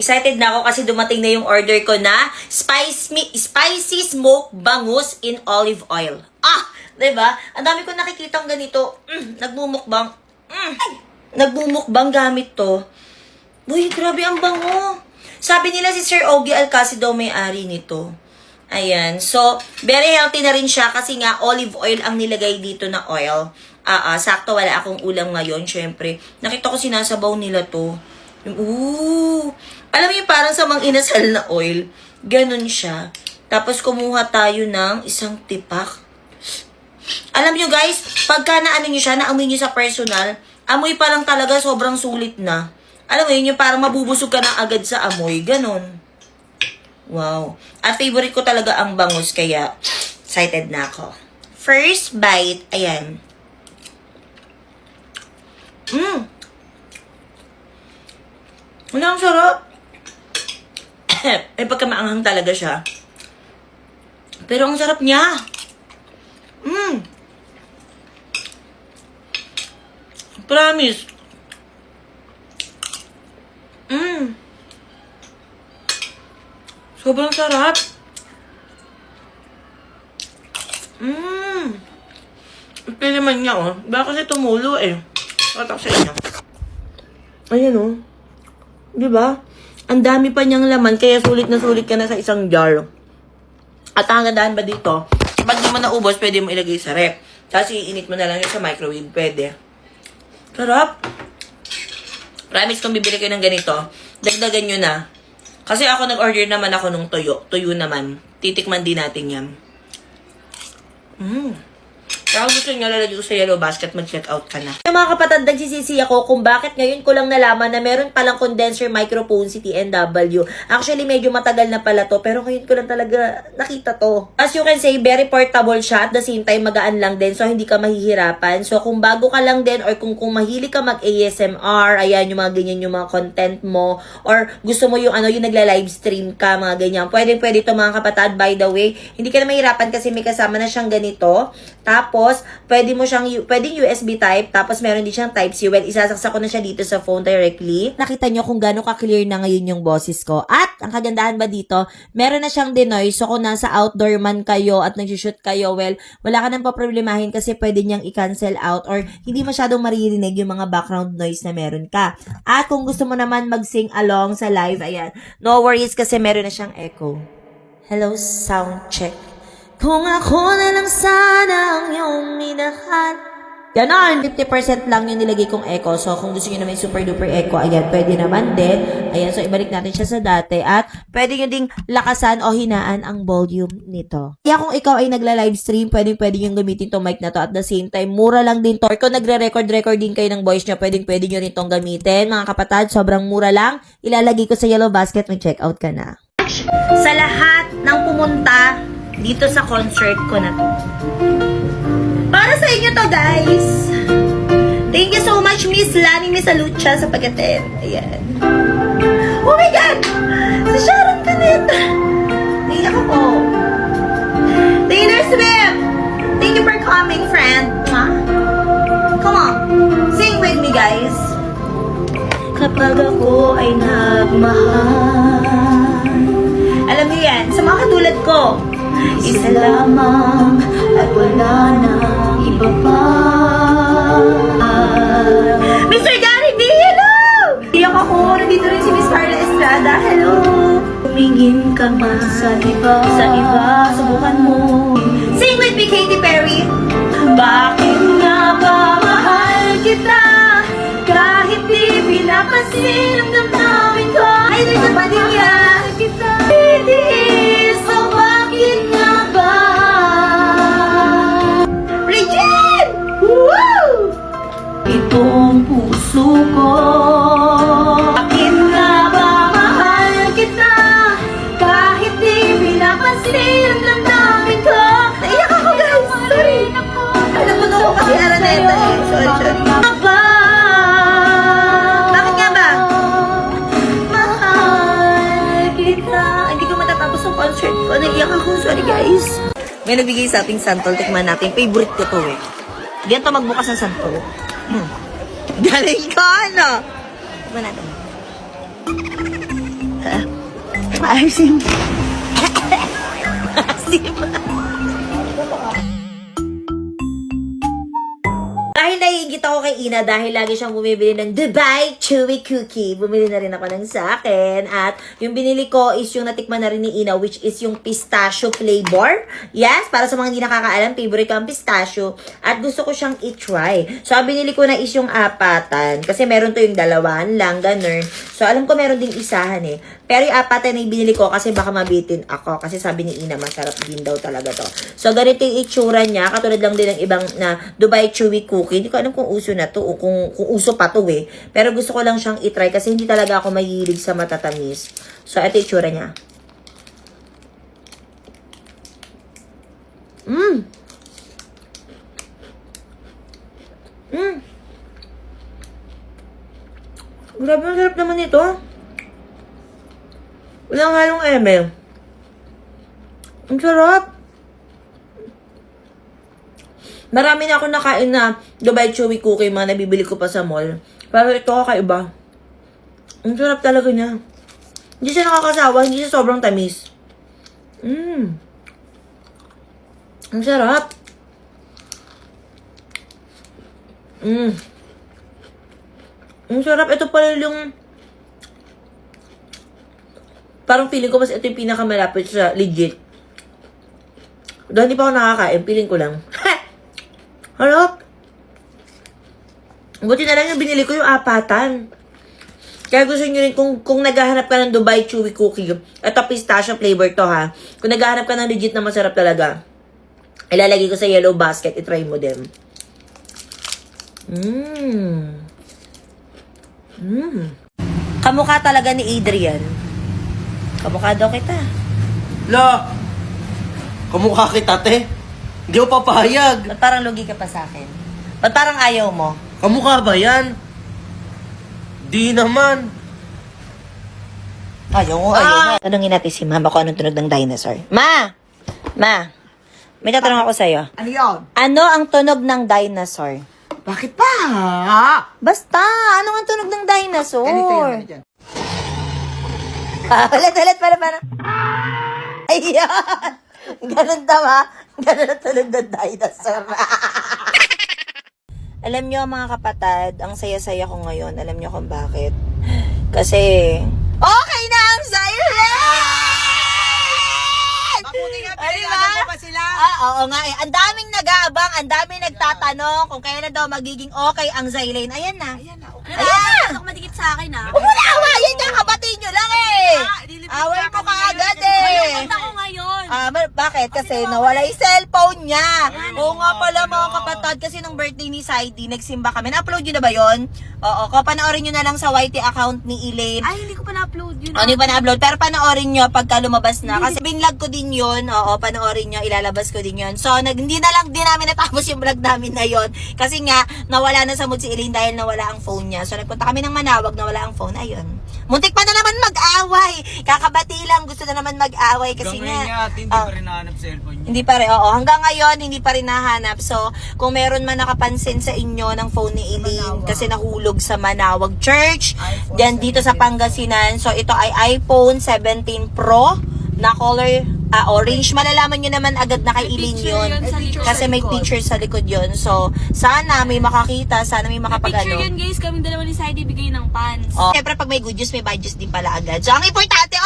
Excited na ako kasi dumating na yung order ko na spicy smoked bangus in olive oil. Diba? Ang dami ko nakikitang ganito. Nagmumukbang. Nagmumukbang gamit to. Uy, grabe ang bango. Sabi nila si Sir Ogie Alcacid daw may-ari nito. Ayan. So, very healthy na rin siya kasi nga olive oil ang nilagay dito na oil. Sakto wala akong ulam ngayon, syempre. Nakita ko sinasabaw nila to. Alam mo yung parang sa mga inasal na oil. Ganon siya. Tapos kumuha tayo ng isang tipak. Alam nyo guys, pagka naano nyo siya, naamoy nyo sa personal, amoy pa lang talaga sobrang sulit na. Alam mo yun, yung parang mabubusog ka na agad sa amoy. Ganon. Wow. At favorite ko talaga ang bangus, kaya excited na ako. First bite, ayan. Wala, ang sarap. Ay, pagkamaanghang talaga siya. Pero ang sarap niya. Promise. Sobrang sarap. Ito naman niya, oh. Baka kasi tumulo, eh. Patak sa inyo. Ayan, oh. Diba? Ang dami pa niyang laman, kaya sulit na sulit ka na sa isang jar. At ang gandahan ba dito, pag di mo naubos, pwede mo ilagay sa rep. Tapos iinit mo na lang yun sa microwave, pwede. Sarap. Promise, kung bibili kayo ng ganito, dagdagan nyo na. Kasi ako nag-order naman ako nung tuyo. Tuyo naman. Titikman din natin yan. Kaya kung gusto nyo, lalagay ko sa yellow basket, mag-check out ka na. Mga kapatid, nagsisisi ako kung bakit ngayon ko lang nalaman na meron palang condenser microphone si TNW. Actually, medyo matagal na pala to, pero ngayon ko lang talaga nakita to. As you can say, very portable siya, at the same time, magaan lang din, so hindi ka mahihirapan. So, kung bago ka lang din, or kung mahilig ka mag-ASMR, ayan, yung mga ganyan, yung mga content mo, or gusto mo yung yung nagla-live stream ka, mga ganyan. Pwede to mga kapatid, by the way. Hindi ka na mahirapan kasi may kasama na siyang ganito. Tapos, pwedeng USB type, tapos meron din siyang Type-C. Well, isasaksak ko na siya dito sa phone directly. Nakita nyo kung gano'ng ka-clear na ngayon yung boses ko. At, ang kagandahan ba dito, meron na siyang denoise. So, kung nasa outdoor man kayo at nag-shoot kayo, well, wala ka nang paproblemahin kasi pwede niyang i-cancel out or hindi masyadong maririnig yung mga background noise na meron ka. At kung gusto mo naman mag-sing along sa live, ayan, no worries kasi meron na siyang echo. Hello, sound check. Kung ako na lang sana ang iyong minahal. Ganon, 50% lang yung nilagay kong echo. So, kung gusto nyo na may super duper echo, ayan, pwede naman din. Ayan, so ibalik natin siya sa dati. At pwede nyo ding lakasan o hinaan ang volume nito. Kaya kung ikaw ay nagla-live stream, pwede yung gamitin tong mic na to. At the same time, mura lang din to. Or kung nagre-record din kayo ng voice nyo, pwede nyo rin tong gamitin. Mga kapatid, sobrang mura lang. Ilalagay ko sa yellow basket, mag-check out ka na. Sa lahat ng pumunta dito sa concert ko na to. Para sa inyo to, guys. Thank you so much, Miss Lani Misalucha sa pag-attend. Ayan. Oh my God! Si Sharon Cuneta. Naiyak ako. Taylor Swift. Thank you for coming, friend. Come on. Sing with me, guys. Kapag ako ay nagmahal. Alam niyo yan, sa mga katulad ko, isa lamang at wala nang iba pa. Mr. Gary B, hello! Iyak ako, nandito rin si Miss Carla Estrada, hello! Tumingin ka man sa iba, subukan mo. Sing with me, Katy Perry. Bakit nga ba mahal kita? Kahit di pinapansin ang damdamin ko. Ay, rin na pa din yan. Hindi, so bakit nga ba? Regine! Woo! Itong puso ko. Bakit nga ba mahal kita? Kahit di pinapansin ang damdamin ko. Naiyak ako, guys. Sorry. Alam mo ko kasi Araneta eh. Sorry. Bakit nga ba? Mahal kita. Hindi ko matatapos ang concert ko. Naiyak ako. Sorry, guys. May nagbigay sa ating santol. Tikman natin. Favorite ko to eh. Diyan to magbukas ng santol. Galing ko, ano? Tikman natin. Maasim. Maasim. Dahil naiingit ako kay Ina dahil lagi siyang bumibili ng Dubai Chewy Cookie. Bumili na rin ako ng sa akin. At yung binili ko is yung natikman na rin ni Ina, which is yung pistachio flavor. Yes, para sa mga hindi nakakaalam, favorite ko ang pistachio. At gusto ko siyang i-try. So, ang binili ko na is yung apatan. Kasi meron to yung dalawan lang, ganun. So, alam ko meron ding isahan eh. Pero yung apatan na binili ko kasi baka mabitin ako. Kasi sabi ni Ina, masarap din daw talaga to. So, ganito yung itsura niya. Katulad lang din ng ibang na Dubai Chewy Cookie. Hindi ko alam kung uso na to o kung uso pa to eh. Pero gusto ko lang siyang itry kasi hindi talaga ako mahilig sa matatamis. So, ito yung itsura niya. Grabe, ang sarap naman ito. Walang halong eme. Ang sarap. Marami na ako nakain na Dubai Chewy Cookie, mga nabibili ko pa sa mall. Pero ito kakaiba. Ang sarap talaga niya. Hindi siya nakakasawa, hindi siya sobrang tamis. Ang sarap. Ang sarap. Ito pala yung parang feeling ko mas ito yung pinakamalapit sa legit. Doon hindi pa ako nakakain, feeling ko lang. Harap. Buti na lang yung binili ko yung apatan. Kaya gusto nyo rin, kung naghahanap ka ng Dubai Chewy Cookie, ito pistachio flavor to ha. Kung naghahanap ka ng legit na masarap talaga, ilalagay ko sa yellow basket, itry mo din. Kamukha talaga ni Adrian. Kamukha daw kita. La! Kamukha kita, te. Hindi ko papayag. Ba't parang lugi ka pa sa akin? Ba't parang ayaw mo? Kamukha ba yan? Di naman. Ayaw mo. Tanungin natin si Mama kung anong tunog ng dinosaur. Ma! May tatanong ako sa'yo. Ano yun? Ano ang tunog ng dinosaur? Bakit pa? Basta, ano ang tunog ng dinosaur? Ganito yun. Ano dyan? Ulit, para. Ayan! Ganun tama. Ganun ang tunog ng dinosaur. Alam nyo mga kapatid, ang saya-saya ko ngayon. Alam nyo kung bakit? Kasi, okay na ang siren! Mabuti nga, Ay, pinilala diba? mo pa sila. Oo nga eh. Ang daming nag-aabang, ang daming nagtatanong kung kailan na daw magiging okay ang Xylane. Ayan na. Ayan na, okay. Ayan! Ako madikit sa akin ah. Huwag mo na awayin ka, kabatiin nyo lang eh! Away mo ka agad eh! Ayun ako ngayon. Bakit? Kasi nawala yung cellphone niya. Oo nga pala mga kapatid, kasi nung birthday ni Saidi, nagsimba kami. Na-upload nyo na ba yun? Oo, panoorin nyo na lang sa YT account ni Elaine. Ay, hindi ko pa na-upload yun. Hindi pa na-upload, pero panoorin nyo pagka lumabas na. Kasi binlog ko din yun. Oo, panoorin nyo, ilalabas ko din yun. So, hindi na lang din namin natapos yung vlog namin na yun. Kasi nga, nawala na sa mood si Elaine dahil nawala ang phone niya. So, nagpunta kami ng Manawag, nawala ang phone. Ayun. Muntik pa na naman mag-away. Kakabati lang, gusto na naman mag-away. Kasi nga, hindi pa rin nahanap cellphone niya. hindi pa rin, oo. Hanggang ngayon, hindi pa rin nahanap. So, kung meron man nakapansin sa inyo ng phone ni Elaine, kasi nahulog sa Manawag Church, then dito sa Pangasinan. So, ito ay iPhone 17 Pro na color orange. Malalaman nyo naman agad na kay Elaine yun. Kasi may picture sa likod yun. So, sana may makakita, sana may Picture makapagano. yun guys, kaming dalawa ni Saidi bigay ng pants. Oh. Siyempre, pag may good news, may bad news din pala agad. So, ang importante,